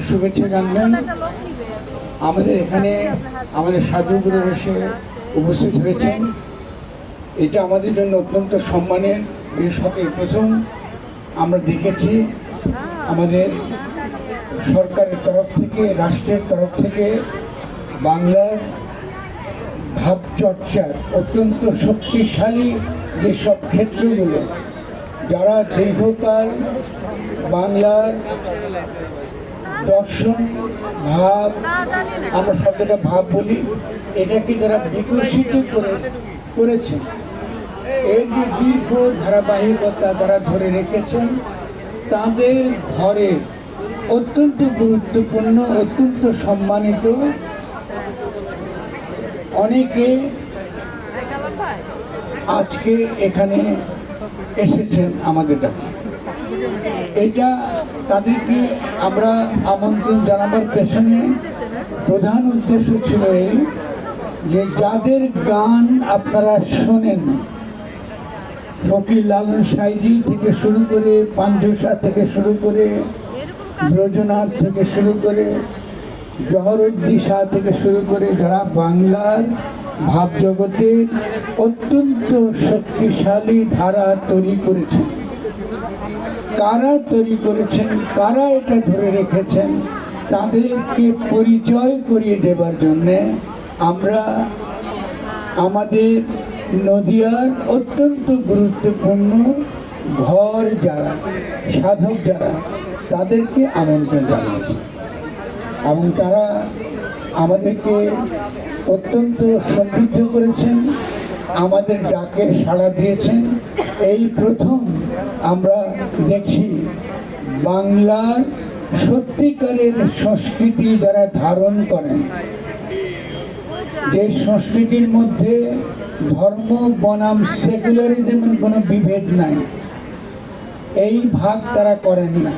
শুভেচ্ছা জানবেন। আমাদের এখানে আমাদের সাধুগুরু এসে উপস্থিত হয়েছেন, এটা আমাদের জন্য অত্যন্ত সম্মানের। এর সাথে প্রথম আমরা দেখেছি আমাদের সরকারের তরফ থেকে, রাষ্ট্রের তরফ থেকে বাংলার ভাবচর্চার অত্যন্ত শক্তিশালী যেসব ক্ষেত্রগুলো, যারা দীর্ঘকাল বাংলার দর্শন ভাব, আমরা শব্দটা ভাব বলি, এটাকে যারা বিকশিত করেছে, এর যে দীর্ঘ ধারাবাহিকতা যারা ধরে রেখেছেন, তাদের ঘরে অত্যন্ত গুরুত্বপূর্ণ, অত্যন্ত সম্মানিত অনেকে আজকে এখানে এসেছেন আমাদের ডাকে। এটা তাদেরকে আমরা আমন্ত্রণ জানাবার পেছনে প্রধান উদ্দেশ্য ছিল এই যে যাদের গান আপনারা শোনেন, ফকির লালন সাইজি থেকে শুরু করে, পাঞ্জুসা থেকে শুরু করে, ব্রজনাথ থেকে শুরু করে, জহরুদ্দিন শাহ থেকে শুরু করে, যারা বাংলার ভাবজগতের অত্যন্ত শক্তিশালী ধারা তৈরি করেছেন, কারা তৈরি করেছেন, কারা এটা ধরে রেখেছেন, তাদেরকে পরিচয় করিয়ে দেবার জন্যে আমরা আমাদের নদিয়ার অত্যন্ত গুরুত্বপূর্ণ ঘর যারা সাধক, যারা তাদেরকে আমন্ত্রণ জানিয়েছি এবং তারা আমাদেরকে অত্যন্ত সমৃদ্ধ করেছেন, আমাদের ডাকে সাড়া দিয়েছেন। এই প্রথম আমরা দেখছি বাংলার সত্যিকারের সংস্কৃতি যারা ধারণ করেন, যে সংস্কৃতির মধ্যে ধর্ম বনাম সেকুলারিজমের কোনো বিভেদ নাই, এই ভাগ তারা করেন না,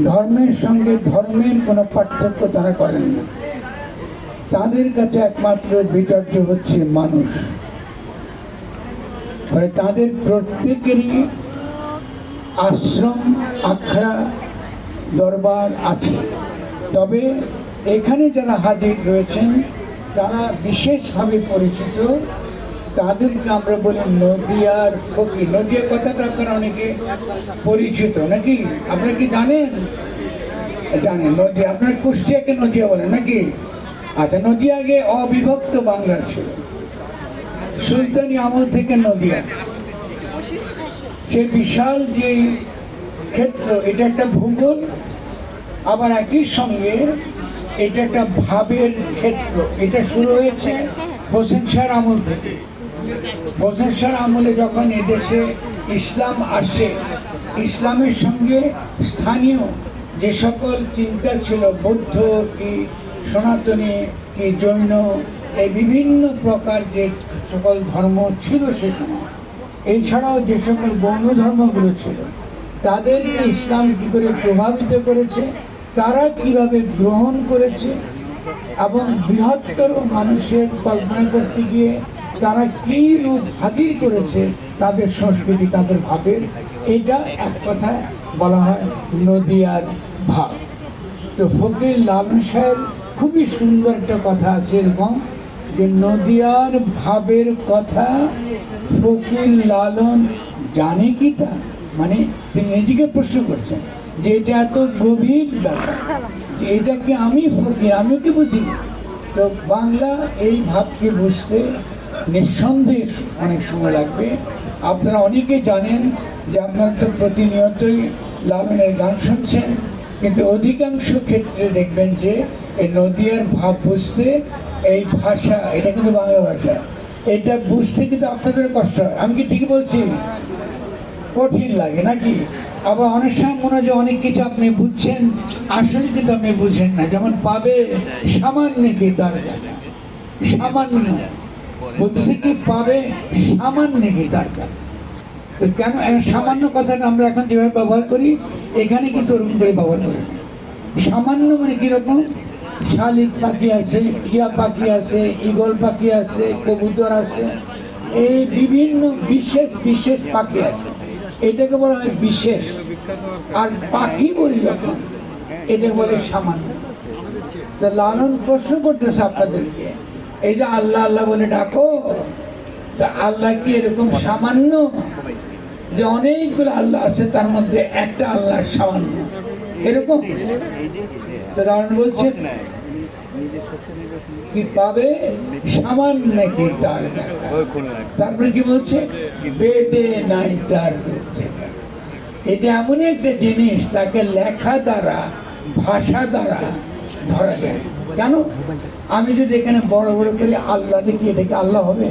ধর্মের সঙ্গে ধর্মের কোনো পার্থক্য তারা করেন না। তাদের কাছে একমাত্র বিচার্য হচ্ছে মানুষ। তাদের প্রত্যেকেরই আশ্রম, আখড়া, দরবার আছে। তবে এখানে যারা হাজির রয়েছেন তারা বিশেষভাবে পরিচিত, তাদেরকে আমরা বলি নদিয়ার ফকির। নদিয়া কথাটা আপনারা অনেকে পরিচিত নাকি? আপনারা কি জানেন? জানেন নদিয়া, আপনারা কুষ্টিয়াকে নদিয়া বলেন নাকি? আচ্ছা, নদিয়া আগে অবিভক্ত বাংলার ছিল, সুলতানি আমল থেকে নদিয়া সে বিশাল যে ক্ষেত্র, এটা একটা ভূগোল, আবার একই সঙ্গে এটা একটা ভাবের ক্ষেত্র। এটা শুরু হয়েছে হোসেন শাহর আমল থেকে। হোসেন শাহর আমলে যখন এদেশে ইসলাম আসে, ইসলামের সঙ্গে স্থানীয় যে সকল চিন্তা ছিল, বৌদ্ধ কি সনাতনী কি জৈন, এই বিভিন্ন প্রকার যে সকল ধর্ম ছিল সে সময়, এছাড়াও যে সকল বৌদ্ধ ধর্মগুলো ছিল, তাদেরকে ইসলাম কী করে প্রভাবিত করেছে, তারা কিভাবে গ্রহণ করেছে এবং বৃহত্তর মানুষের কল্পনা করতে গিয়ে তারা কী রূপ হাজির করেছে তাদের সংস্কৃতি, তাদের ভাবের, এটা এক কথায় বলা হয় নদিয়ার ভাব। তো ফকির লালন সাহের খুবই সুন্দর একটা কথা আছে এরকম যে নদিয়ার ভাবের কথা ফকির লালন জানে কি তা, মানে তিনি নিজেকে প্রশ্ন করছেন যে এটা এত গভীর ব্যাপার, এটাকে আমি ফকির, আমিও কি বুঝি? তো বাংলা এই ভাবকে বুঝতে নিঃসন্দেহে অনেক সময় লাগবে। আপনারা অনেকে জানেন যে আপনারা তো প্রতিনিয়তই লালনের গান শুনছেন, কিন্তু অধিকাংশ ক্ষেত্রে দেখবেন যে এই নদিয়ার ভাব বুঝতে, এই ভাষা, এটা কিন্তু বাংলা ভাষা, এটা বুঝতে কিন্তু আপনাদের কষ্ট হয়। আমি কি ঠিক বলছি? কঠিন লাগে নাকি? আবার অনেক সময় মনে হয় যে অনেক কিছু আপনি বুঝছেন, আসলে কিন্তু আপনি বুঝেন না। যেমন পাবে সামান্য কি তার কাছে, সামান্য বলতেছে কি পাবে সামান্য কি তার কাছে। তো কেন সামান্য কথাটা আমরা এখন যেভাবে ব্যবহার করি, এখানে কিন্তু ওরকম করে ব্যবহার করি। সামান্য মানে কিরকম? শালিক পাখি আছে, টিয়া পাখি আছে, ঈগল পাখি আছে, কবুতর আছে, এই বিভিন্ন বিশেষ বিশেষ পাখি আছে, এটাকে বলা হয় বিশেষ। আর পাখি বলি যখন, এটা বলে সামান্য। তো লালন প্রশ্ন করতেছে আপনাদেরকে, এই যে আল্লাহ আল্লাহ বলে ডাকো, তা আল্লাহ কি এরকম সামান্য যে অনেকগুলো আল্লাহ আছে তার মধ্যে একটা আল্লাহ সামান্য এরকম? তো লালন বলছে কি পাবে সামান্য কি তার দেখা। তারপরে কি বলছে, বেদে নাই তার রূপ দেখা। এটা এমনই একটা জিনিস তাকে লেখা দ্বারা, ভাষা দ্বারা ধরা যায়। কেন? আমি যদি এখানে বড় বড় করে আল্লাহ দেখি, এটা কি আল্লাহ হবে?